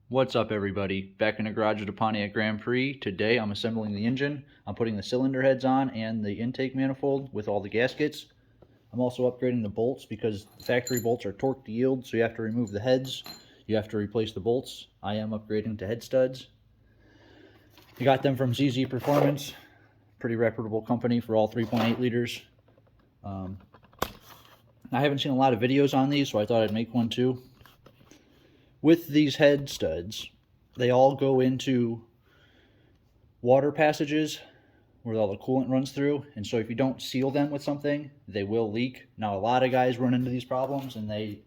What's up, everybody? Back in the garage with the Pontiac Grand Prix. Today I'm assembling the engine. I'm putting the cylinder heads on and the intake manifold with all the gaskets. I'm also upgrading the bolts because factory bolts are torque to yield, so you have to remove the heads. You have to replace the bolts. I am upgrading to head studs. I got them from ZZ Performance, pretty reputable company for all 3.8 liters. I haven't seen a lot of videos on these, so I thought I'd make one too. With these head studs, they all go into water passages where all the coolant runs through, and so if you don't seal them with something, they will leak. Now, a lot of guys run into these problems, and they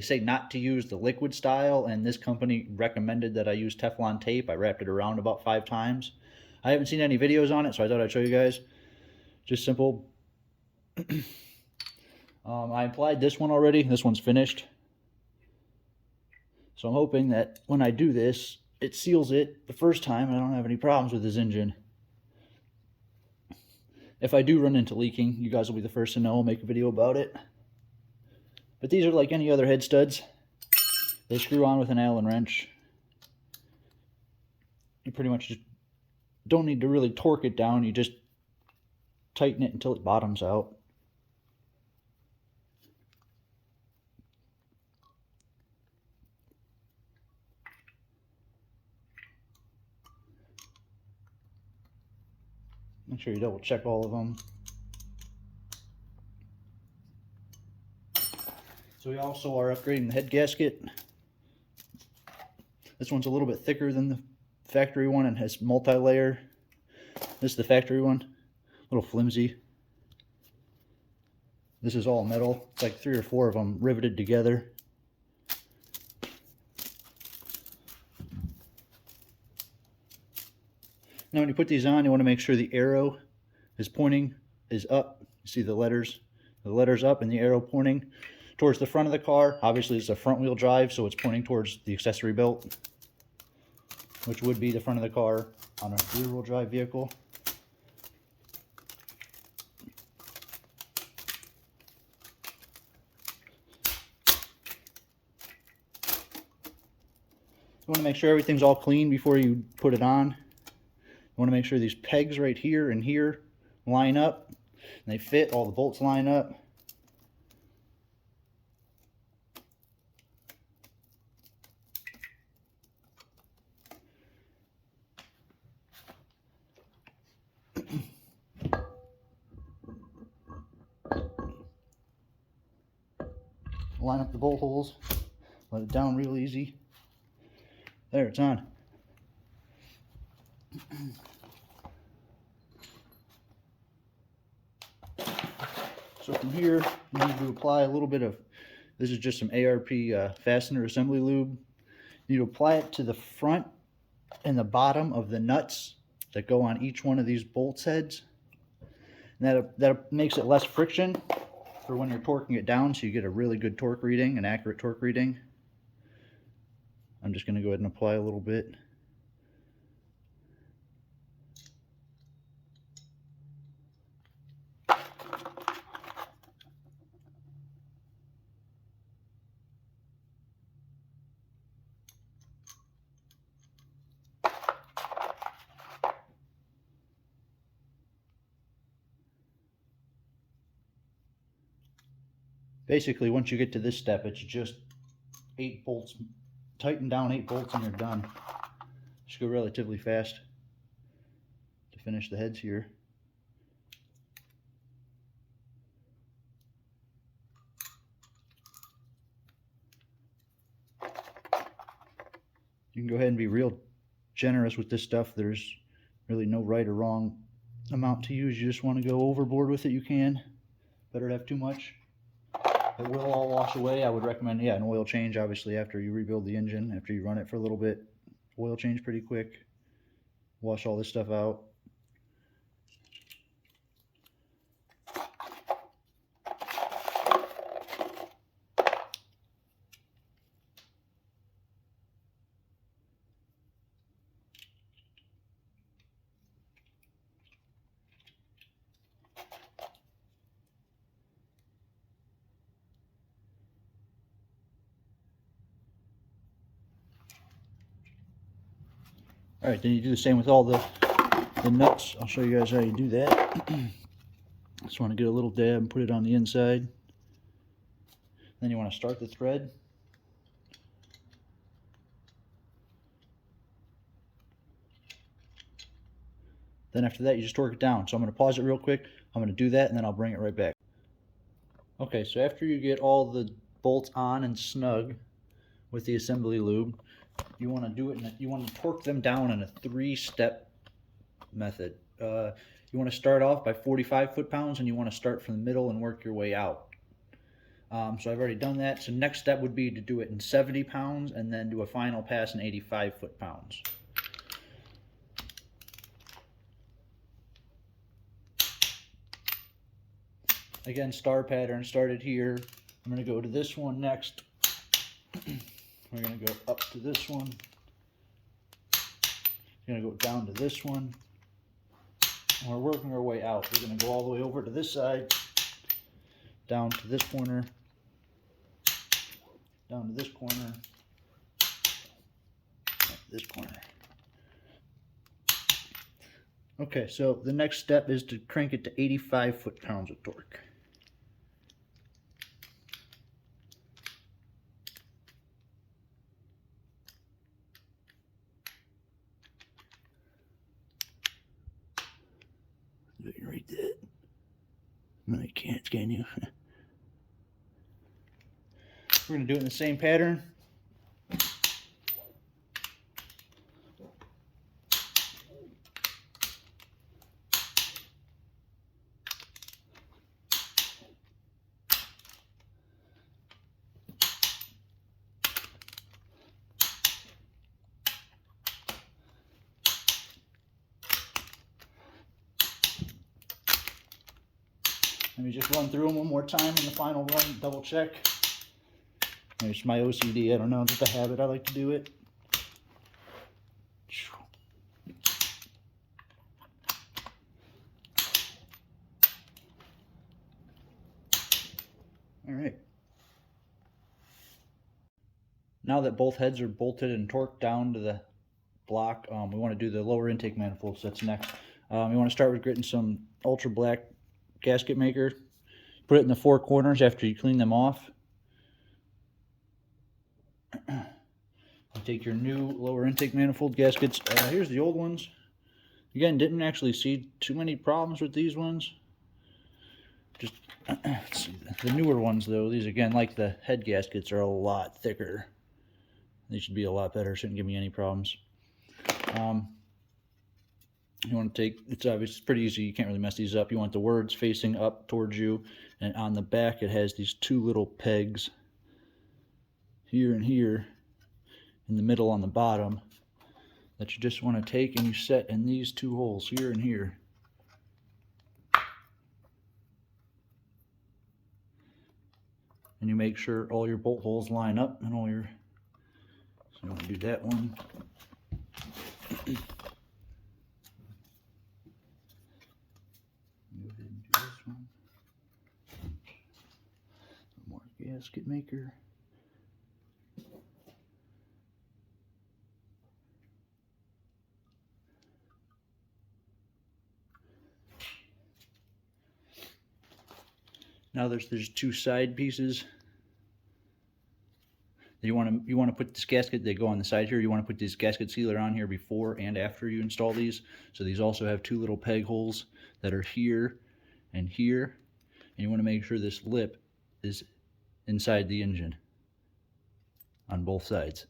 say not to use the liquid style, and this company recommended that I use Teflon tape. I wrapped it around about 5 times. I haven't seen any videos on it, so I thought I'd show you guys. Just simple. I applied this one already. This one's finished. So I'm hoping that when I do this, it seals it the first time and I don't have any problems with this engine. If I do run into leaking, you guys will be the first to know. I'll make a video about it. But these are like any other head studs. They screw on with an Allen wrench. You pretty much just don't need to really torque it down. You just tighten it until it bottoms out. Make sure you double check all of them. So we also are upgrading the head gasket. This one's a little bit thicker than the factory one and has multi-layer. This is the factory one, a little flimsy. This is all metal. It's like 3 or 4 of them riveted together. Now when you put these on, you want to make sure the arrow is up. You see the letters up and the arrow pointing towards the front of the car. Obviously it's a front wheel drive, so it's pointing towards the accessory belt, which would be the front of the car on a rear wheel drive vehicle. You want to make sure everything's all clean before you put it on. You want to make sure these pegs right here and here line up and they fit, all the bolts line up. Line up the bolt holes, let it down real easy. There, it's on. So from here, you need to apply a little bit of, this is just some ARP fastener assembly lube. You need to apply it to the front and the bottom of the nuts that go on each one of these bolts heads. And that makes it less friction for when you're torquing it down, so you get a really good torque reading, an accurate torque reading. I'm just going to go ahead and apply a little bit. Basically, once you get to this step, it's just 8 bolts. Tighten down 8 bolts and you're done. Just go relatively fast to finish the heads here. You can go ahead and be real generous with this stuff. There's really no right or wrong amount to use. You just want to go overboard with it, you can. Better to have too much. It will all wash away. I would recommend, an oil change, obviously, after you rebuild the engine, after you run it for a little bit. Oil change pretty quick. Wash all this stuff out. All right, then you do the same with all the nuts. I'll show you guys how you do that. Just want to get a little dab and put it on the inside. Then you want to start the thread. Then after that, you just torque it down. So I'm going to pause it real quick. I'm going to do that, and then I'll bring it right back. Okay, so after you get all the bolts on and snug with the assembly lube, you want to do it. You want to torque them down in a 3-step method. You want to start off by 45 foot-pounds, and you want to start from the middle and work your way out. So I've already done that. So next step would be to do it in 70 pounds, and then do a final pass in 85 foot-pounds. Again, star pattern started here. I'm going to go to this one next. We're going to go up to this one. We're going to go down to this one. And we're working our way out. We're going to go all the way over to this side, down to this corner, down to this corner, this corner. Okay, so the next step is to crank it to 85 foot-pounds of torque. You can read that. No, you can't, can you? We're going to do it in the same pattern. Let me just run through them one more time in the final run, double check. Maybe it's my OCD, I don't know, just a habit, I like to do it. All right. Now that both heads are bolted and torqued down to the block, we want to do the lower intake manifold, so that's next. You want to start with getting some ultra black gasket maker. Put it in the 4 corners after you clean them off. You take your new lower intake manifold gaskets. Here's the old ones. Again, didn't actually see too many problems with these ones. Just let's see the newer ones though. These again, like the head gaskets, are a lot thicker. They should be a lot better. Shouldn't give me any problems. You want to take, it's obvious, it's pretty easy, you can't really mess these up. You want the words facing up towards you, and on the back it has these 2 little pegs here and here in the middle on the bottom that you just want to take and you set in these 2 holes here and here. And you make sure all your bolt holes line up and all your, so you want to do that one. Go ahead and do this one. More gasket maker. Now there's 2 side pieces. You want to put this gasket, they go on the side here. You want to put this gasket sealer on here before and after you install these. So these also have 2 little peg holes that are here and here. And you want to make sure this lip is inside the engine on both sides.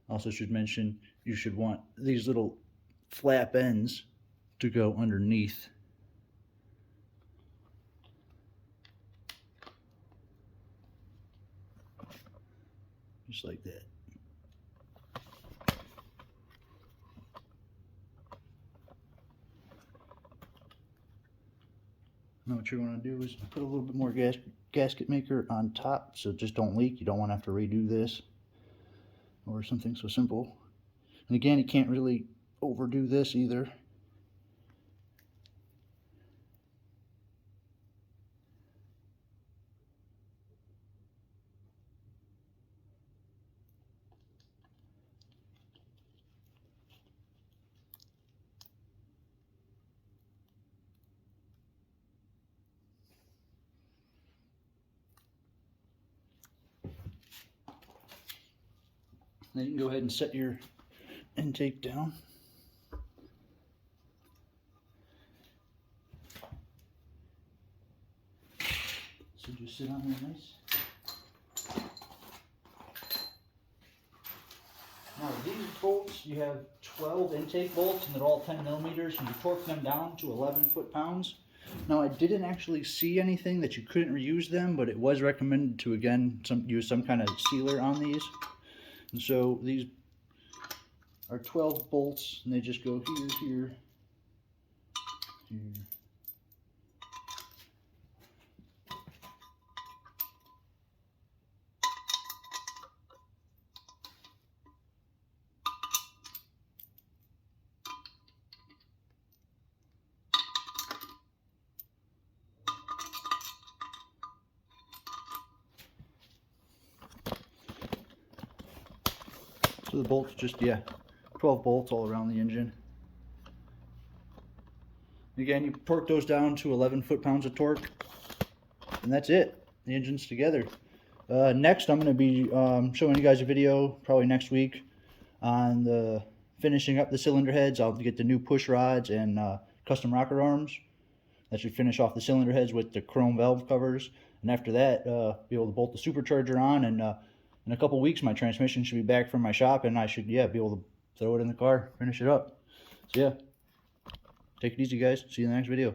Also should mention, you should want these little flap ends to go underneath. Just like that. Now what you're going to do is put a little bit more gasket maker on top, so just don't leak. You don't want to have to redo this or something so simple. And again, you can't really overdo this either. Then you can go ahead and set your intake down. So just sit on there nice. Now these bolts, you have 12 intake bolts and they're all 10 millimeters, and you torque them down to 11 foot-pounds. Now I didn't actually see anything that you couldn't reuse them, but it was recommended to again use some kind of sealer on these. And so these are 12 bolts, and they just go here, here, here. So the bolts just, 12 bolts all around the engine. Again, you torque those down to 11 foot-pounds of torque, and that's it. The engine's together. Next, I'm going to be showing you guys a video, probably next week, on the finishing up the cylinder heads. I'll get the new push rods and custom rocker arms. That should finish off the cylinder heads with the chrome valve covers. And after that, be able to bolt the supercharger on, and in a couple weeks my transmission should be back from my shop, and I should be able to throw it in the car, finish it up. So take it easy guys, see you in the next video.